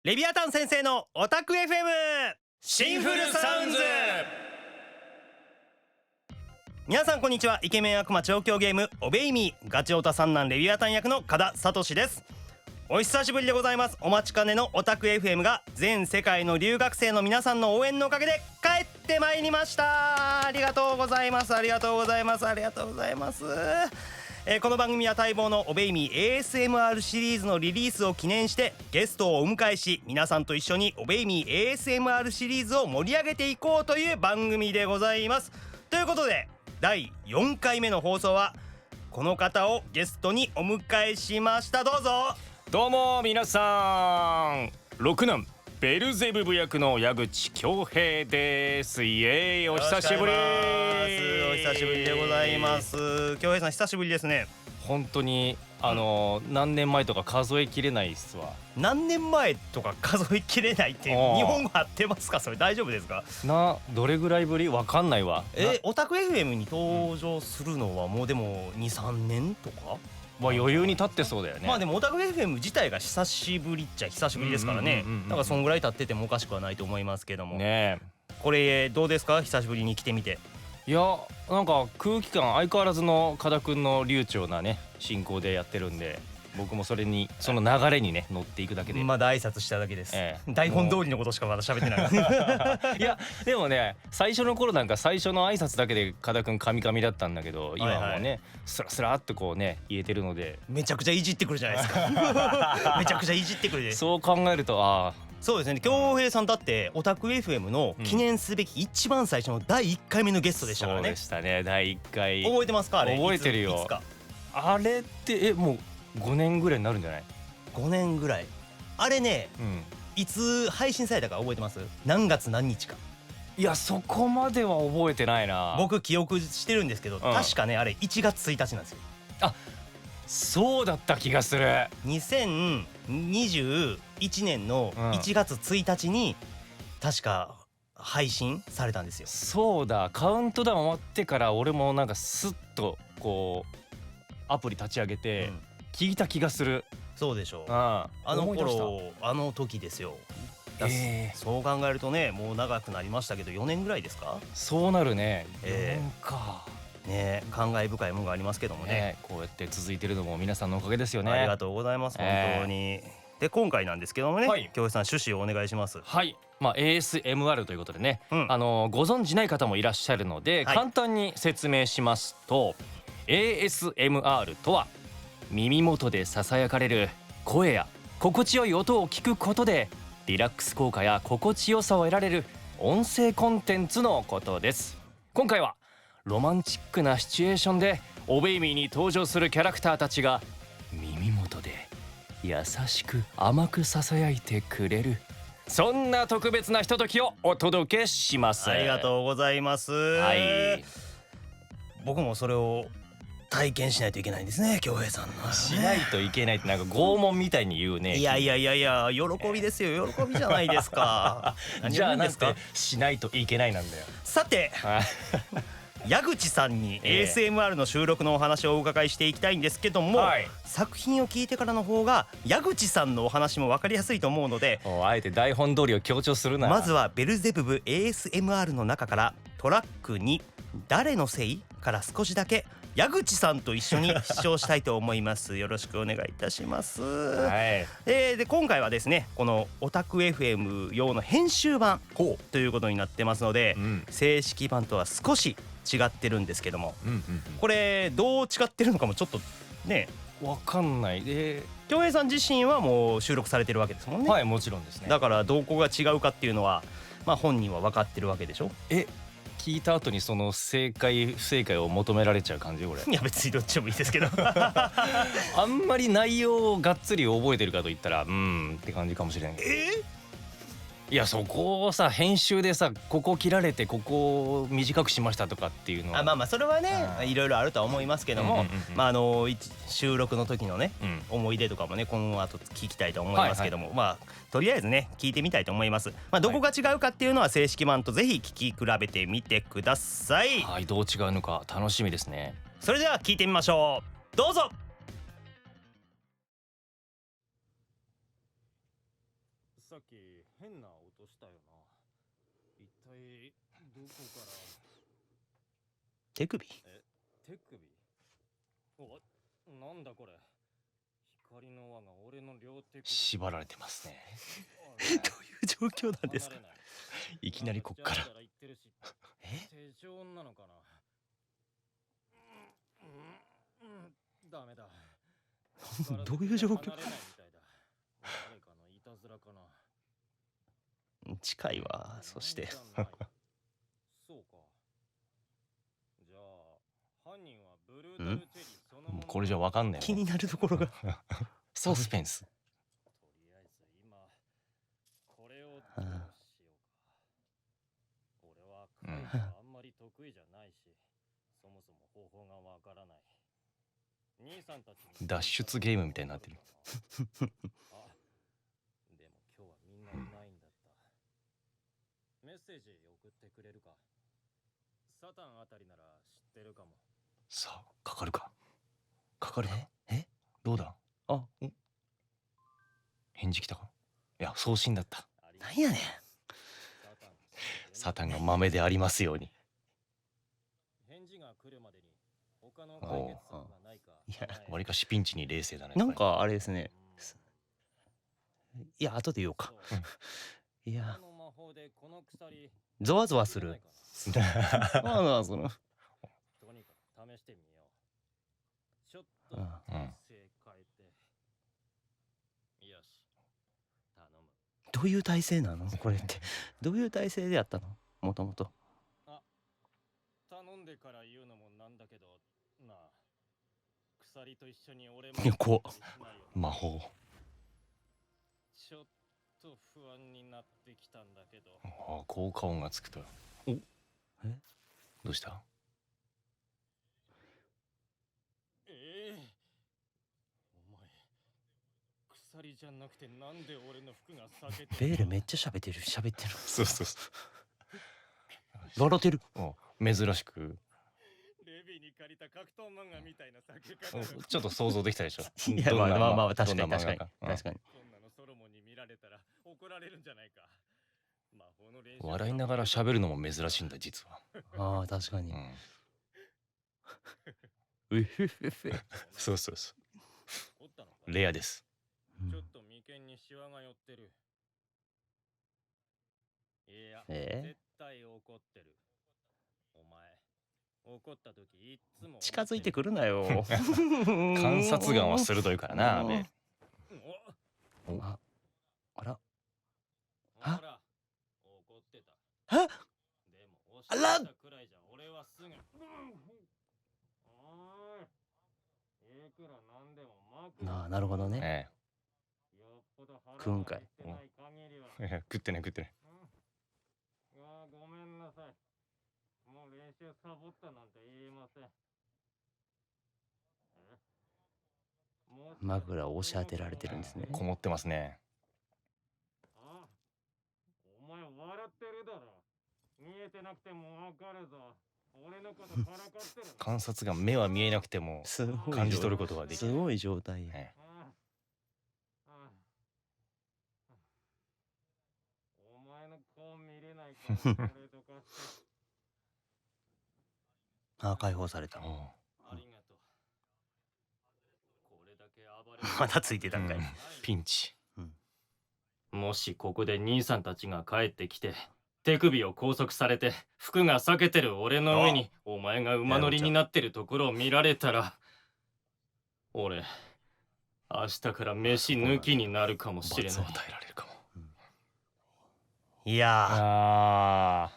レビアタン先生のオタク FM シンフルサウンズ。皆さんこんにちは。イケメン悪魔調教ゲームオベイミーガチオタ三男レビアタン役の加田聡です。お久しぶりでございます。お待ちかねのオタク FM が全世界の留学生の皆さんの応援のおかげで帰ってまいりました。ありがとうございます。ありがとうございます。ありがとうございます。この番組は待望のオベイミー ASMR シリーズのリリースを記念してゲストをお迎えし、皆さんと一緒にオベイミー ASMR シリーズを盛り上げていこうという番組でございます。ということで第4回目の放送はこの方をゲストにお迎えしました。どうぞ。どうも皆さん、六男ベルゼブブ役の矢口恭平です。イエーイ、お久しぶり。お久しぶりでございます。恭平さん久しぶりですね。本当に何年前とか数えきれないっすわ。何年前とか数えきれないって日本語合ってますか？それ大丈夫ですか？どれぐらいぶりわかんないわ。オタク FM に登場するのはもうでも 2,3 年とか、まあ余裕に経ってそうだよね。まあでもオタク FM 自体が久しぶりっちゃ久しぶりですからね。だからそんぐらい経っててもおかしくはないと思いますけどもね。これどうですか？久しぶりに来てみて。いや、なんか空気感相変わらずの加田くんの流暢なね進行でやってるんで、僕もその流れにね乗っていくだけで。まだ挨拶しただけです、台本通りのことしかまだ喋ってないいやでもね、最初の頃なんか最初の挨拶だけで加田くんカミカミだったんだけど、今はもうね、スラスラっとこうね言えてるので、めちゃくちゃいじってくるじゃないですかめちゃくちゃいじってくるで。そう考えるとそうですね。恭平さんだってオタク FM の記念すべき一番最初の第1回目のゲストでしたからね。そうでしたね、第1回。覚えてますか？あれ覚えてるよ。いつかあれってもう5年ぐらいになるんじゃない？5年ぐらい。あれね、いつ配信されたか覚えてます？何月何日か。いや、そこまでは覚えてないな。僕記憶してるんですけど、確かねあれ1月1日なんですよ。あ、そうだった気がする。2021年の1月1日に確か配信されたんですよ。そうだ、カウントダウン終わってから俺もなんかスッとこうアプリ立ち上げて聞いた気がする。そうでしょう。あの頃あの時ですよ。そう考えるとね、もう長くなりましたけど4年ぐらいですか？そうなるね。4年か。ね、感慨深いものがありますけどもね。こうやって続いてるのも皆さんのおかげですよね。ありがとうございます、本当に。で今回なんですけどもね、恭平さん趣旨をお願いします。はい、ASMR ということでね、ご存じない方もいらっしゃるので、簡単に説明しますと、 ASMR とは耳元でささやかれる声や心地よい音を聞くことでリラックス効果や心地よさを得られる音声コンテンツのことです。今回はロマンチックなシチュエーションでオベイミーに登場するキャラクターたちが耳元で優しく甘くささやいてくれる、そんな特別なひとときをお届けします。ありがとうございます。僕もそれを体験しないといけないんですね、恭平さんの。しないといけないってなんか拷問みたいに言うね。いや喜びですよ。喜びじゃないですかじゃあなんてしないといけないなんだよ。さて矢口さんに ASMR の収録のお話をお伺いしていきたいんですけども、作品を聞いてからの方が矢口さんのお話も分かりやすいと思うので、あえて台本通りを強調するな。まずはベルゼブブ ASMR の中からトラック2誰のせいから少しだけ矢口さんと一緒に視聴したいと思いますよろしくお願いいたします。で今回はですね、このオタク FM 用の編集版ということになってますので、正式版とは少し違ってるんですけども、これどう違ってるのかもちょっとねわかんない。恭平さん自身はもう収録されてるわけですもんね。はい、もちろんですね。だからどこが違うかっていうのはまあ本人は分かってるわけでしょ。聞いた後にその正解不正解を求められちゃう感じこれ。いや別にどっちでもいいですけどあんまり内容をがっつり覚えてるかといったらって感じかもしれない。いや、そこをさ編集でさここ切られてここを短くしましたとかっていうのはまあそれはねいろいろあるとは思いますけども、収録の時のね思い出とかもねこの後聞きたいと思いますけども、とりあえずね聞いてみたいと思います。どこが違うかっていうのは正式版とぜひ聞き比べてみてください。はい、どう違うのか楽しみですね。それでは聞いてみましょう。どうぞ。っき変な音したよな。一体どこから。手首？手首？お、なんだこれ。光の輪が俺の両手首。縛られてますね。どういう状況なんですか？いきなりこっから。手錠なのかな。ダメだ。どういう状況？近いわ。そしてそうか。じゃあ犯人はブルータルチェリーそのもの。これじゃわかんない。気になるところがサスペンス。とりあえず今これをどうしようか。俺は怪異はあんまり得意じゃないし、そもそも方法がわからない。兄さんたち脱出ゲームみたいになってる。あ、でも今日はみんないないんだった。メッセージ送ってくれるか。サタンあたりなら知ってるかも。さあ、かかるか。かかるか。どうだ。あ、返事来たか。いや、送信だった。なんやねん。サタンが豆でありますように。返事が来るまでに他の解決策がないか。いや、わりかしピンチに冷静だね。なんかあれですね。いや、後で言おうか。いや、ゾワゾワする。ゾワゾワする。とにかく試してみよう。ちょっと体勢変えて。よし。頼む。どういう体勢なのこれって。どういう体勢でやったのもともと。あ、頼んでから言うのもなんだけどなあ。鎖と一緒に俺も。怖っ。魔法。ちょっと不安になってきたんだけど。ああ、効果音がつくと。お、どうした？お前、鎖じゃなくてなんで俺の服が裂けてる？ベールめっちゃ喋ってる。そうそうそう。笑ってる。珍しく。レビに借りた格闘漫画みたいな避け方。ちょっと想像できたでしょ。いや、まあまあ確かに確かに確かに。こんなのソロモンに見られたら怒られるんじゃないか。笑いながら喋るのも珍しいんだ実は。ああ、確かに。そうそうそう。レアです。ちょっと眉間にシワが寄ってる。いや、絶対怒ってる。お前、怒った時いつも近づいてくるなよ。観察眼は鋭いからな。あら。は？怒ってた。は？でも押したくらいじゃ俺はすぐ。ああ、なるほどね。食うんかい。食ってね。ごめんなさい。もう練習サボったなんて言いません。枕を押し当てられてるんですね。こもってますね。あ、お前笑ってるだろ。見えてなくてもわかるぞ。俺のことからかってる。観察が目は見えなくても感じ取ることができる。すごい状態。お前の顔見れないから俺とかして。ああ、解放された。ありがとう。これだけ暴れ。まだついてたんかい。ピンチ。もしここで兄さんたちが帰ってきて手首を拘束されて服が裂けてる俺の上にお前が馬乗りになってるところを見られたら、俺明日から飯抜きになるかもしれない。罰を与えられるかも。いや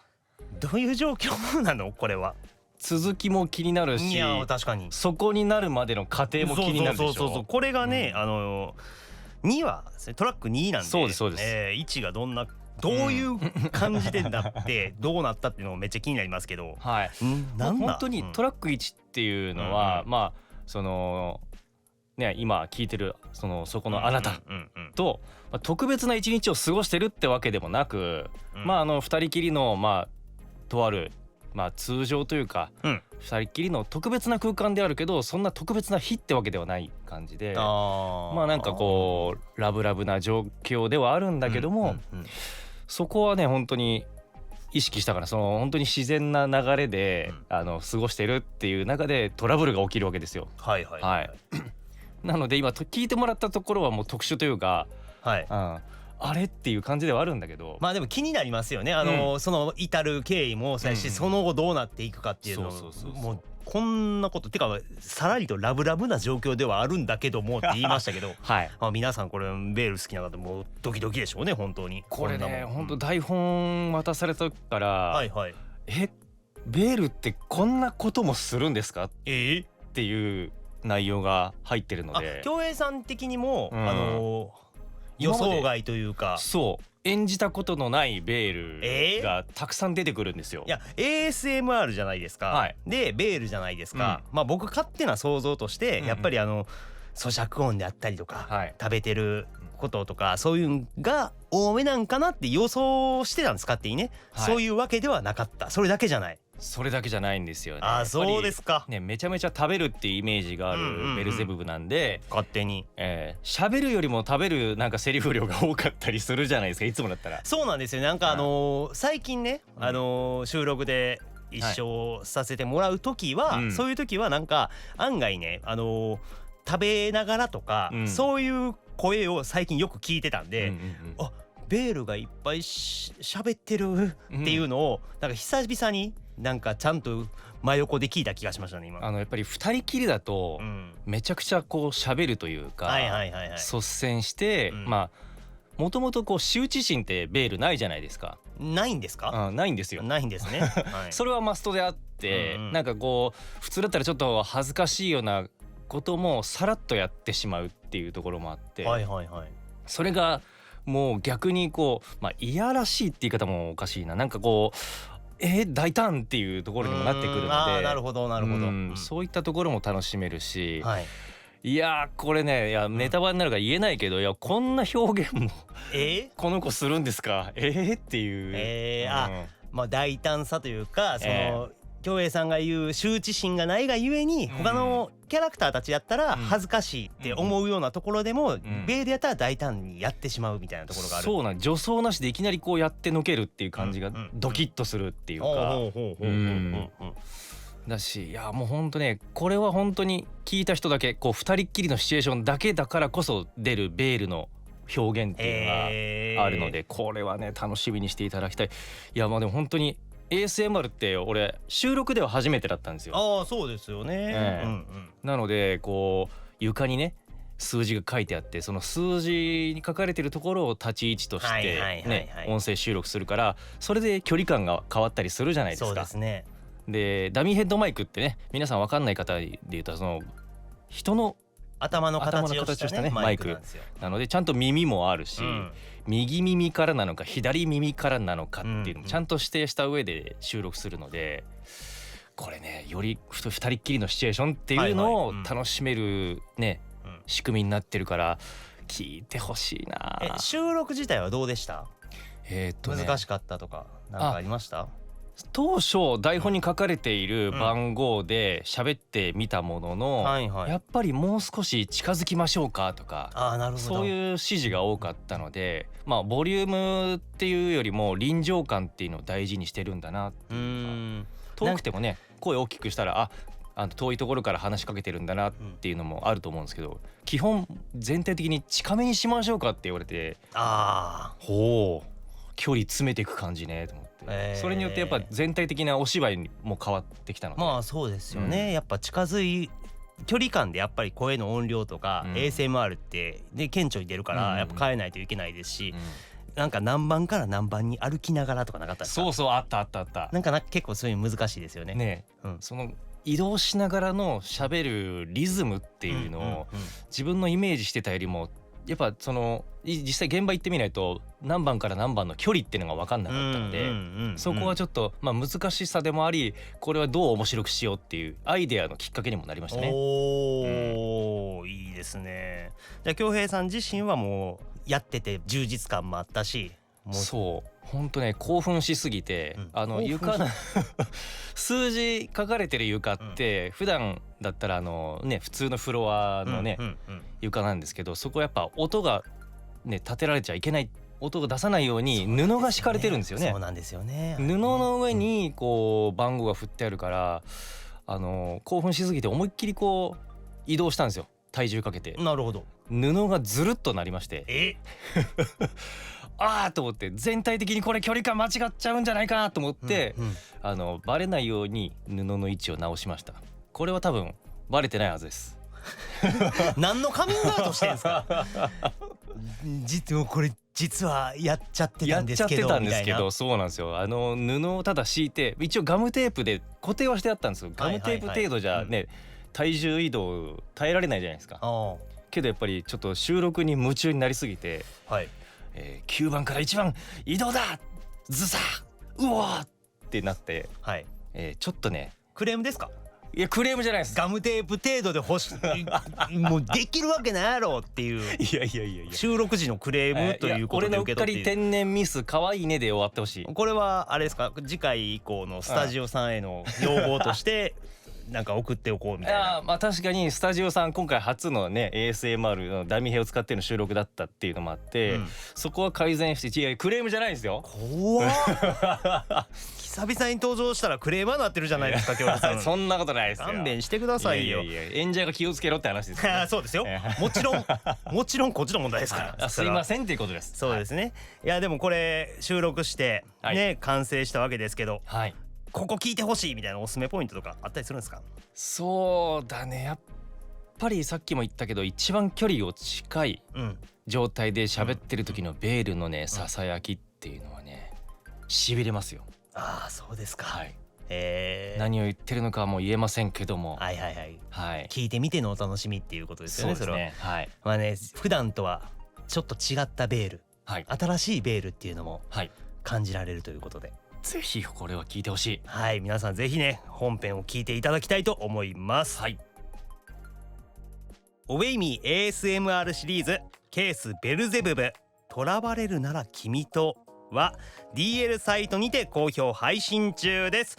ー、どういう状況なのこれは。続きも気になるし、いや確かにそこになるまでの過程も気になるでしょ。そうこれがね、2はトラック2なんで、そうです1がどういう感じでなってどうなったっていうのもめっちゃ気になりますけど、はい、本当にトラック1っていうのは、まあそのね、今聞いてるそこのあなたと特別な一日を過ごしてるってわけでもなく、まあ2人きりのとあるまあ通常というか、うん、二人っきりの特別な空間であるけどそんな特別な日ってわけではない感じで、まあなんかこうラブラブな状況ではあるんだけども、そこはね本当に意識したから、その本当に自然な流れで、過ごしてるっていう中でトラブルが起きるわけですよ。はいはいはい、なので今聞いてもらったところはもう特殊というか、はい、あれっていう感じではあるんだけど、まあでも気になりますよね。その至る経緯もそうやし、その後どうなっていくかっていうのを、もうこんなことってかさらりとラブラブな状況ではあるんだけどもって言いましたけど、はい、まあ皆さんこれベール好きな方もうドキドキでしょうね本当に。これね本当台本渡されたから、はいはい、ベールってこんなこともするんですかっていう内容が入ってるので、京平さん的にも、予想外というか、そう演じたことのないベールがたくさん出てくるんですよ。いや ASMR じゃないですか、はい、でベールじゃないですか、まあ僕勝手な想像として、やっぱり咀嚼音であったりとか、はい、食べてることとかそういうのが多めなんかなって予想してたんですかっていいね、はい、そういうわけではなかった。それだけじゃない。それだけじゃないんですよね。そうですか。ね、めちゃめちゃ食べるっていうイメージがあるベルゼブブなんで、勝手に喋るよりも食べるなんかセリフ量が多かったりするじゃないですか、いつもだったら。そうなんですよ。なんか最近ね、収録で一緒させてもらう時は、そういう時はなんか案外ね食べながらとか、そういう声を最近よく聞いてたんで、あベールがいっぱい喋ってるっていうのを、なんか久々になんかちゃんと真横で聞いた気がしましたね今。やっぱり二人きりだとめちゃくちゃこう喋るというか、率先して、まあもともとこう羞恥心ってベールないじゃないですか。ないんですか？ないんですよ。ないんですね、それはマストであって、なんかこう普通だったらちょっと恥ずかしいようなこともさらっとやってしまうっていうところもあって、それがもう逆にこう、まあいやらしいって言い方もおかしいな、なんかこう大胆っていうところにもなってくるので、なるほどなるほど、そういったところも楽しめるし、いやこれね、いやネタバレになるから言えないけど、いやこんな表現もこの子するんですかっていう、まあ大胆さというか、その京平さんが言う羞恥心がないがゆえに、他のキャラクターたちやったら恥ずかしいって思うようなところでも、ベールやったら大胆にやってしまうみたいなところがある。そうなん、助走なしでいきなりこうやってのけるっていう感じがドキッとするっていうか、だし、いやもうほんとね、これは本当に聞いた人だけ、こう二人っきりのシチュエーションだけだからこそ出るベールの表現っていうのがあるので、これはね楽しみにしていただきたい。いやまあでも本当にASMR って俺収録では初めてだったんですよ。そうですよね、なのでこう床にね数字が書いてあって、その数字に書かれてるところを立ち位置としてね音声収録するから、それで距離感が変わったりするじゃないですか。そうですね。でダミーヘッドマイクってね、皆さん分かんない方で言うと、その人の頭の形をしたねマイクなので、ちゃんと耳もあるし、右耳からなのか左耳からなのかっていうのをちゃんと指定した上で収録するので、これねより二人っきりのシチュエーションっていうのを楽しめるね仕組みになってるから聞いてほしいな。収録自体はどうでした？難しかったとかなんかありました？当初台本に書かれている番号で喋ってみたものの、やっぱりもう少し近づきましょうかとか、そういう指示が多かったので、まあボリュームっていうよりも臨場感っていうのを大事にしてるんだなっていうか、遠くてもね声大きくしたら遠いところから話しかけてるんだなっていうのもあると思うんですけど、基本全体的に近めにしましょうかって言われて、ほう距離詰めていく感じねと思って、それによってやっぱ全体的なお芝居も変わってきたので、まあそうですよね、やっぱ近づい距離感でやっぱり声の音量とか、ASMR ってで顕著に出るからやっぱ変えないといけないですし、なんか何番から何番に歩きながらとかなかったですか？そうあったなんか結構そういうの難しいですよね。その移動しながらの喋るリズムっていうのを自分のイメージしてたよりも、やっぱその実際現場行ってみないと何番から何番の距離っていうのが分かんなかったので、そこはちょっとまあ難しさでもあり、これはどう面白くしようっていうアイデアのきっかけにもなりましたね。いいですね。じゃあ京平さん自身はもうやってて充実感もあったし、そうほんとね興奮しすぎて、床の数字書かれてる床って普段だったら普通のフロアのね、床なんですけど、そこやっぱ音がね立てられちゃいけない、音が出さないように布が敷かれてるんですよね。そうなんですよね。布の上にこう番号が振ってあるから、興奮しすぎて思いっきりこう移動したんですよ、体重かけて。なるほど。布がずるっとなりまして、あーと思って、全体的にこれ距離感間違っちゃうんじゃないかなと思って、バレないように布の位置を直しました。これは多分バレてないはずです。何のカミングアウトしてんですか？これ実はやっちゃってたんですけど、そうなんですよ。布をただ敷いて、一応ガムテープで固定はしてあったんですよ。ガムテープ程度じゃね、体重移動耐えられないじゃないですか。けどやっぱりちょっと収録に夢中になりすぎて、9番から1番移動だズサうわーってなって、ちょっとね。クレームですか？いやクレームじゃないです。ガムテープ程度でもうできるわけないやろっていう。いや収録時のクレームということで受け取って、俺のうっかり天然ミス可愛いねで終わってほしい。これはあれですか、次回以降のスタジオさんへの要望としてなんか送っておこうみたいな。まあ確かにスタジオさん今回初のね ASMR のダミヘを使っての収録だったっていうのもあって、そこは改善して、違うクレームじゃないですよ。怖っ久々に登場したらクレーマーになってるじゃないですか、京平さん。そんなことないですよ。勘弁してくださいよ。演者が気をつけろって話ですよ。そうですよ。もちろんこっちの問題ですから。すいませんっていうことです。そうですね。いやでもこれ収録してね完成したわけですけど、ここ聞いてほしいみたいなおすすめポイントとかあったりするんですか？そうだね、やっぱりさっきも言ったけど、一番距離を近い状態で喋ってる時のベールのねささやきっていうのはねしびれますよ。ああそうですか。何を言ってるのかはもう言えませんけども、聞いてみてのお楽しみっていうことですよね。それはまあね、普段とはちょっと違ったベール、新しいベールっていうのも感じられるということで、ぜひこれは聞いてほしい。皆さんぜひね本編を聞いていただきたいと思います。オベイミー ASMR シリーズケースベルゼブブ囚われるなら君とは DL サイトにて好評配信中です。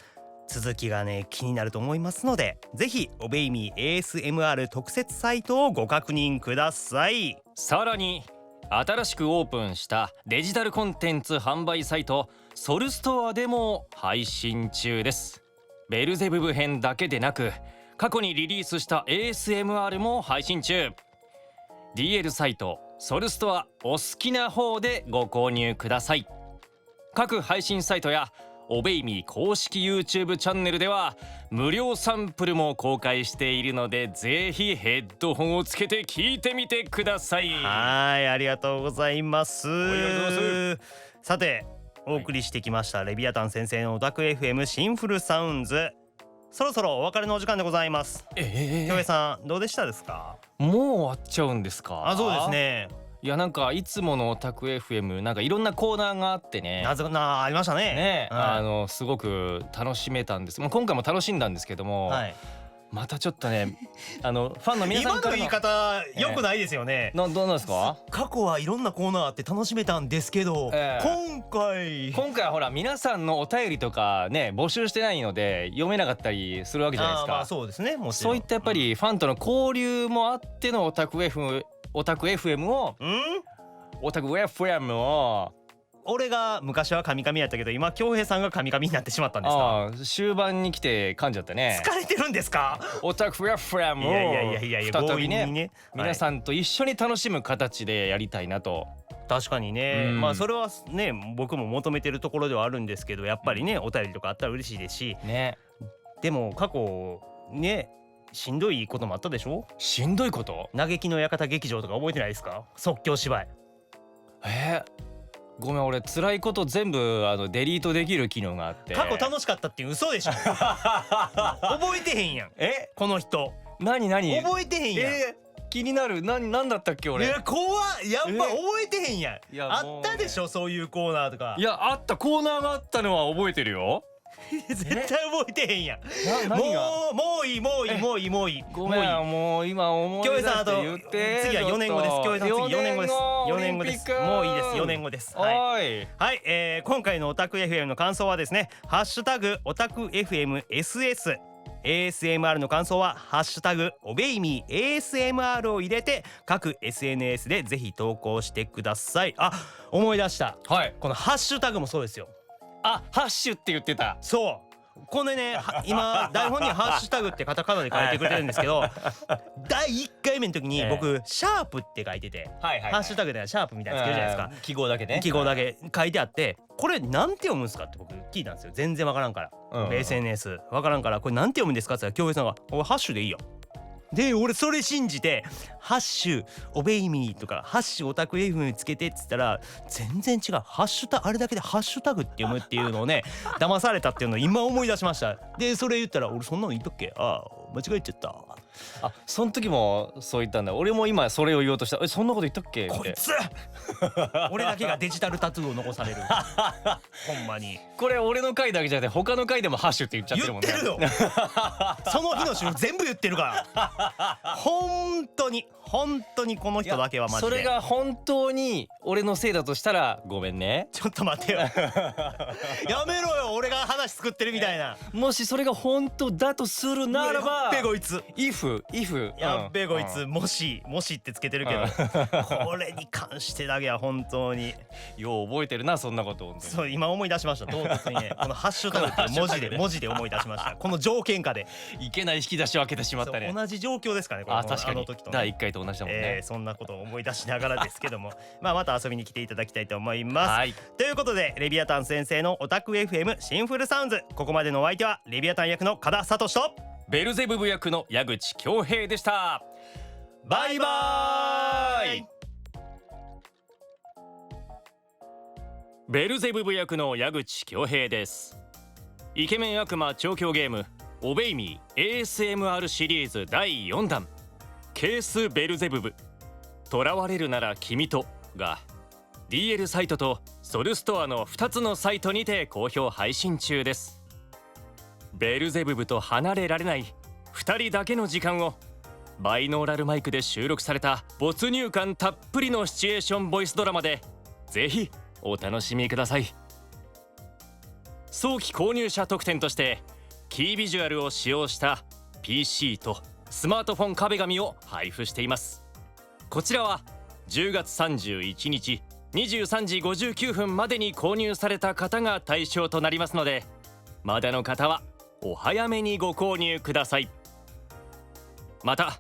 続きがね気になると思いますので、ぜひオベイミー ASMR 特設サイトをご確認ください。さらに新しくオープンしたデジタルコンテンツ販売サイトソルストアでも配信中です。ベルゼブブ編だけでなく、過去にリリースした ASMR も配信中。 DL サイトソルストアお好きな方でご購入ください。各配信サイトやオベイミー公式 YouTube チャンネルでは無料サンプルも公開しているので、ぜひヘッドホンをつけて聞いてみてください。ありがとうございます。さてお送りしてきましたレビアタン先生のオタク FM シンフルサウンズ、そろそろお別れのお時間でございます。京平さんどうでしたですか？もう終わっちゃうんですか？そうですね。いやなんかいつものオタク FM なんかいろんなコーナーがあってね、ありましたね。すごく楽しめたんです。今回も楽しんだんですけども、またちょっとねファンの皆さんからの今の言い方良くないですよね。どうなんですか？過去はいろんなコーナーあって楽しめたんですけど、今回はほら皆さんのお便りとかね募集してないので読めなかったりするわけじゃないですか。そうですね。そういったやっぱりファンとの交流もあってのオタク FM を俺が昔はカミカミやったけど、今京平さんがカミカミになってしまったんですか？終盤に来て噛んじゃったね。疲れてるんですか？オタク FM を再びね皆さんと一緒に楽しむ形でやりたいなと。確かにね、それはね僕も求めてるところではあるんですけど、やっぱりねお便りとかあったら嬉しいですしね。でも過去ねしんどいこともあったでしょ？しんどいこと？嘆きの館劇場とか覚えてないですか？即興芝居。ごめん、俺辛いこと全部デリートできる機能があって。過去楽しかったっていう嘘でしょ？覚えてへんやん。この人何覚えてへんやん。気になる。何だったっけ俺。怖っ。やっぱ覚えてへんやん。あったでしょそういうコーナーとか。いやあった、コーナーがあったのは覚えてるよ。絶対覚えてへんやん。何がもういいごめん、もう今思い出して言って。次は4年後です。京平さん次4年後です。4年後です。もういいです。4年後です。はい、今回のオタク FM の感想はですね、ハッシュタグオタク FMSS ASMR の感想はハッシュタグオベイミー ASMR を入れて各 SNS でぜひ投稿してください。あ、思い出した、このハッシュタグもそうですよ。ハッシュって言ってた。そう、これね、今台本にハッシュタグってカタカナで書いてくれてるんですけど第1回目の時に僕シャープって書いてて、ハッシュタグではシャープみたいなつけるじゃないですか。記号だけね、記号だけ書いてあって、これなんて読むんですかって僕聞いたんですよ。全然わからんから、SNS わからんから、これなんて読むんですかって言ったら京平さんが「ハッシュでいいよ」で、俺それ信じてハッシュオベイミーとかハッシュオタク FM つけてっつったら全然違う。ハッシュタグあれだけでハッシュタグって読むっていうのをね騙されたっていうのを今思い出しました。でそれ言ったら俺そんなの言っとっけ、ああ間違えちゃった。その時もそう言ったんだ。俺も今それを言おうとした。そんなこと言ったっけ。こいつ俺だけがデジタルタトゥーを残されるほんまに。これ俺の回だけじゃなくて他の回でもハッシュって言っちゃってるもんね。言ってるのその日の週全部言ってるから本当にこの人だけはマジで。それが本当に俺のせいだとしたらごめんね。ちょっと待ってよやめろよ、俺が話作ってるみたいな。もしそれが本当だとするならば、やっべこいつif やっべこいつ、もしってつけてるけどこれに関してだけは本当によう覚えてるな、そんなこと。そう、今思い出しました。唐突にねこのハッシュタグっていう文字で思い出しましたこの条件下でいけない引き出しを開けてしまったね。同じ状況ですかね、これ。確かに時と第1回と同じだもんね。そんなことを思い出しながらですけどもまた遊びに来ていただきたいと思います。ということでレビアタン先生のオタク FM シンフルサウンズ、ここまでのお相手はレビアタン役の加田聡とベルゼブブ役の矢口恭平でした。バイバーイ。ベルゼブブ役の矢口恭平です。イケメン悪魔調教ゲームオベイミー ASMR シリーズ第4弾ケースベルゼブブ囚われるなら君とが DL サイトとソルストアの2つのサイトにて好評配信中です。ベルゼブブと離れられない2人だけの時間をバイノーラルマイクで収録された没入感たっぷりのシチュエーションボイスドラマでぜひお楽しみください。早期購入者特典としてキービジュアルを使用した PC とスマートフォン壁紙を配布しています。こちらは10月31日23時59分までに購入された方が対象となりますので、まだの方はお早めにご購入ください。また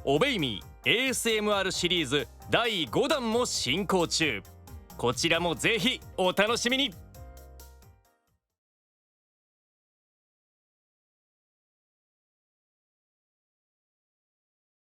オベイミー ASMR シリーズ第5弾も進行中。こちらもぜひお楽しみに。